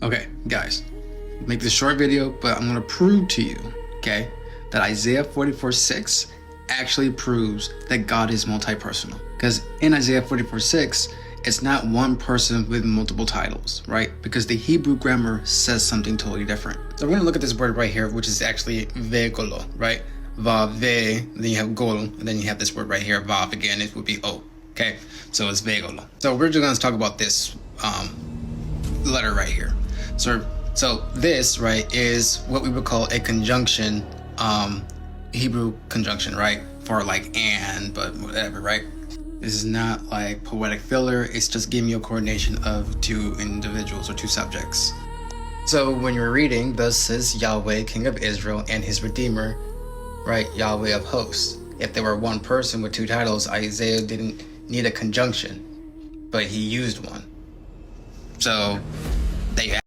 Okay, guys, make this short video, but I'm gonna prove to you, okay, that Isaiah 44:6 actually proves that God is multi-personal. Because in Isaiah 44:6, it's not one person with multiple titles, right? Because the Hebrew grammar says something totally different. So we're gonna look at this word right here, which is actually vegolo, right? Vav, ve, then you have gol, and then you have this word right here, vav again, it would be o, okay? So it's vegolo. So we're just gonna talk about this letter right here. So this right is what we would call a conjunction, Hebrew conjunction, right? For like and, but whatever, right? This is not like poetic filler. It's just giving you a coordination of two individuals or two subjects. So when you're reading, thus says Yahweh, King of Israel, and his Redeemer, right? Yahweh of hosts. If there were one person with two titles, Isaiah didn't need a conjunction, but he used one. So they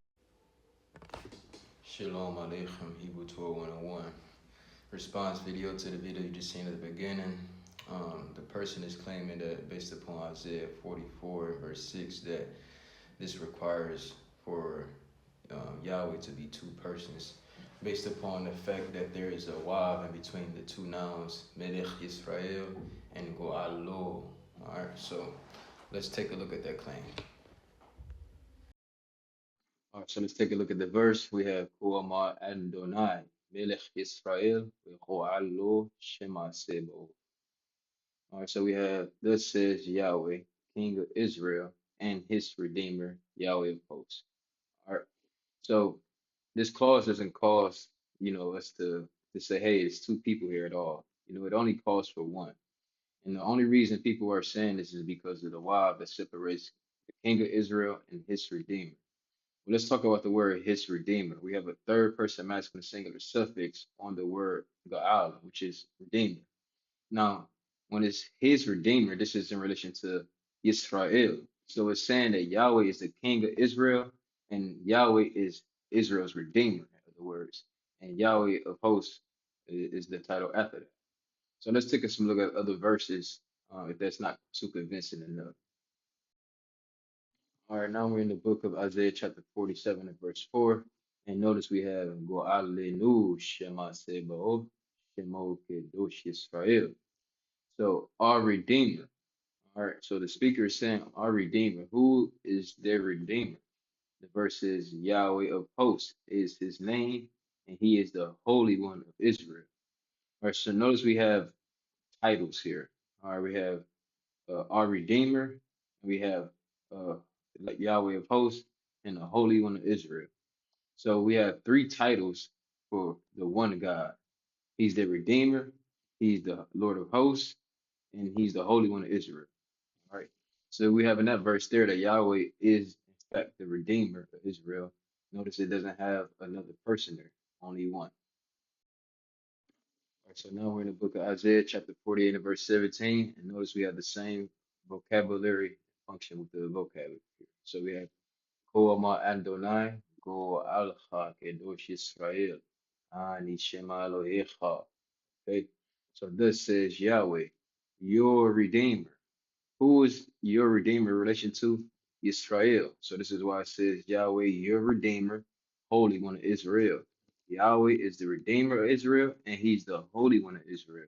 Shalom Aleichem, Hebrew Torah 101. Response video to the video you just seen at the beginning. The person is claiming that based upon Isaiah 44 verse 6 that this requires for Yahweh to be two persons based upon the fact that there is a wav in between the two nouns, Melech Yisrael and Go'alo. Alright, so let's take a look at that claim. All right, so let's take a look at the verse. We have Kuama Adonai, Melech Yisrael, Lo Shema Sebo. All right, so we have, thus says Yahweh, King of Israel, and his Redeemer, Yahweh of hosts. All right, so this clause doesn't cause, us to say, hey, it's two people here at all. It only calls for one. And the only reason people are saying this is because of the wav that separates the King of Israel and his Redeemer. Well, let's talk about the word his redeemer. We have a third person masculine singular suffix on the word Gaal, which is redeemer. Now, when it's his redeemer, this is in relation to Israel. So it's saying that Yahweh is the king of Israel and Yahweh is Israel's redeemer, in other words. And Yahweh of hosts is the title after that. So let's take some look at other verses if that's not too convincing enough. All right, now we're in the book of Isaiah, chapter 47, and verse 4. And notice we have Go'alenu Shema Seba'o Shemo Kedosh Yisrael. So our Redeemer. All right, so the speaker is saying our Redeemer. Who is their Redeemer? The verse is Yahweh of hosts is his name, and he is the Holy One of Israel. All right, so notice we have titles here. All right, we have our Redeemer, we have uh, like Yahweh of hosts, and the Holy One of Israel. So we have three titles for the one God. He's the Redeemer, he's the Lord of hosts, and he's the Holy One of Israel. All right. So we have in that verse there that Yahweh is in fact the Redeemer of Israel. Notice it doesn't have another person there, only one. All right, so now we're in the book of Isaiah, chapter 48 and verse 17. And notice we have the same vocabulary function with the vocabulary here. So we have Koama Adonai, Go Alcha Kedosh Israel, Ani Shema Elohecha. Okay, so this says Yahweh, your Redeemer. Who is your Redeemer in relation to? Israel. So this is why it says Yahweh, your Redeemer, Holy One of Israel. Yahweh is the Redeemer of Israel, and He's the Holy One of Israel.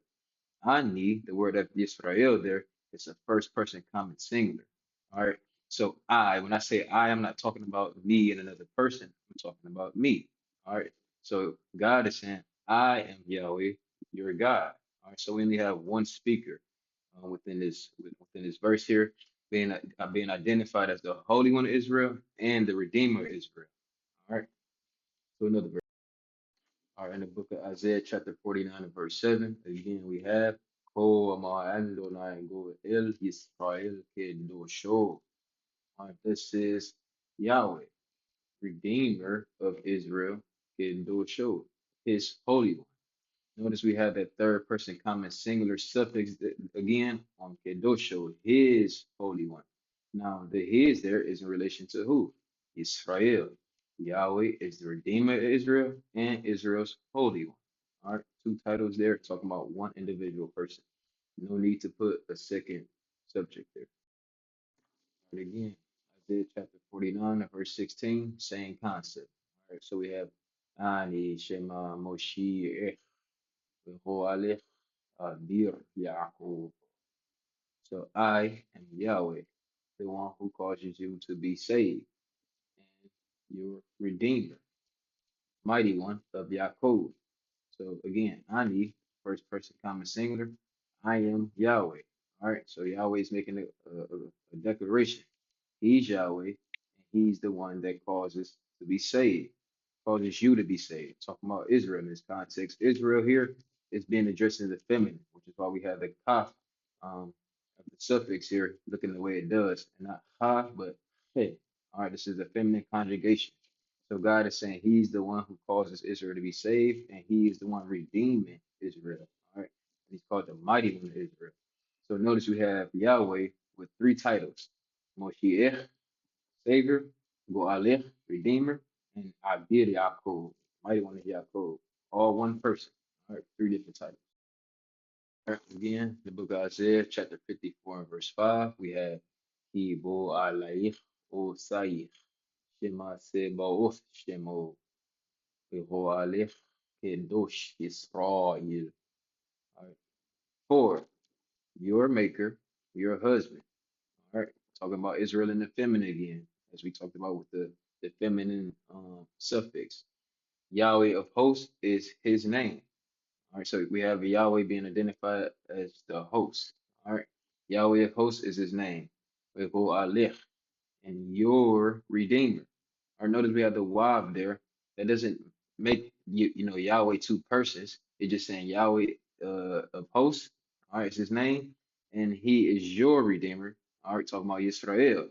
Ani, the word of Israel there, it's a first person common singular. All right. So when I say I'm not talking about me and another person. I'm talking about me. All right. So God is saying, I am Yahweh, your God. All right. So we only have one speaker within this verse here, being identified as the Holy One of Israel and the Redeemer of Israel. All right. So another verse. All right, in the book of Isaiah, chapter 49 and verse 7, again we have Ko ama Adonai go el Yisrael kedosho. All right, this is Yahweh, Redeemer of Israel, kedosho, His Holy One. Notice we have that third person common singular suffix again on kedosho, His Holy One. Now the His there is in relation to who? Israel. Yahweh is the Redeemer of Israel and Israel's Holy One. All right, two titles there talking about one individual person. No need to put a second subject there. And again, Isaiah chapter 49 and verse 16, same concept. All right, so we have Ani Shema Moshiach Alech Adir Yaakov. So I am Yahweh, the one who causes you to be saved, and your Redeemer, mighty one of Yaakov. So again, Ani, first person common singular. I am Yahweh. All right. So Yahweh is making a declaration. He's Yahweh, and He's the one that causes to be saved, causes you to be saved. Talking about Israel in this context. Israel here is being addressed as the feminine, which is why we have the kaf of the suffix here looking the way it does, and not ha, but he. All right. This is a feminine conjugation. So God is saying He's the one who causes Israel to be saved, and He is the one redeeming Israel. All right. And He's called the mighty one of Israel. So notice we have Yahweh with three titles: Moshiach, Savior; Goalech, Redeemer; and Abir Yaakov, mighty one of Yaakov. All one person. All right, three different titles. All right, again, the book of Isaiah, chapter 54 and verse 5, we have Ki bo alaich o saich, Shema Sebaoth Shemo. Yehoalech Kedosh Yisrael. All right. For your maker, your husband. All right. Talking about Israel and the feminine again, as we talked about with the feminine suffix. Yahweh of hosts is his name. All right. So we have Yahweh being identified as the host. All right. Yahweh of hosts is his name. Yehoalech, and your redeemer. Or notice we have the Wav there. That doesn't make Yahweh two persons. It's just saying Yahweh of hosts. All right, it's his name, and he is your redeemer. All right, talking about Yisrael.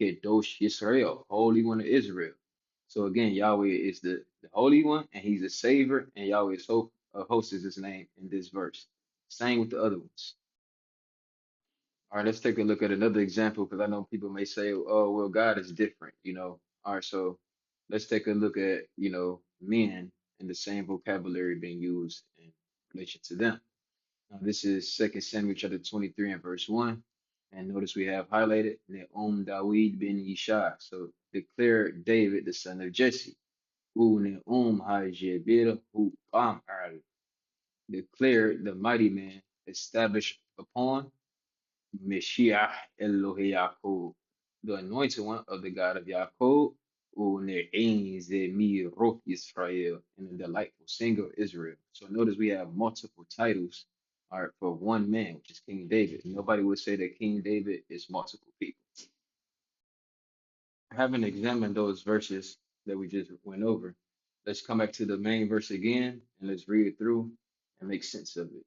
Kedosh Yisrael, Holy One of Israel. So again, Yahweh is the Holy One, and he's the Savior, and Yahweh is host is his name in this verse. Same with the other ones. All right, let's take a look at another example because I know people may say, oh, well, God is different, you know. All right, so let's take a look at, men and the same vocabulary being used in relation to them. Now, this is 2 Samuel chapter 23 and verse 1. And notice we have highlighted Ne'um Dawid bin Yishai. So declare David, the son of Jesse. Ne'um ha'jebir hu qam al. Declare the mighty man established upon Mashiach Elohe Yaakov, the anointed one of the God of Yaakov, Une'en Zemi Israel, and the delightful singer of Israel. So notice we have multiple titles, all right, for one man, which is King David. Nobody would say that King David is multiple people. Having examined those verses that we just went over, let's come back to the main verse again and let's read it through and make sense of it.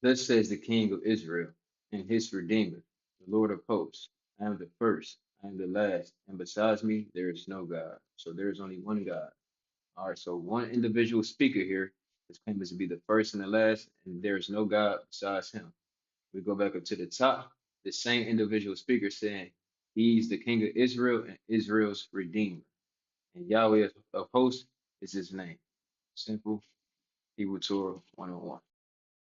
Thus says the King of Israel and his Redeemer, the Lord of hosts: I am the first, I am the last, and besides me there is no God. So there is only one God. All right, so one individual speaker here is claiming to be the first and the last, and there is no God besides him. We go back up to the top, the same individual speaker saying he's the King of Israel and Israel's Redeemer. And Yahweh of hosts is his name. Simple Hebrew Torah 101.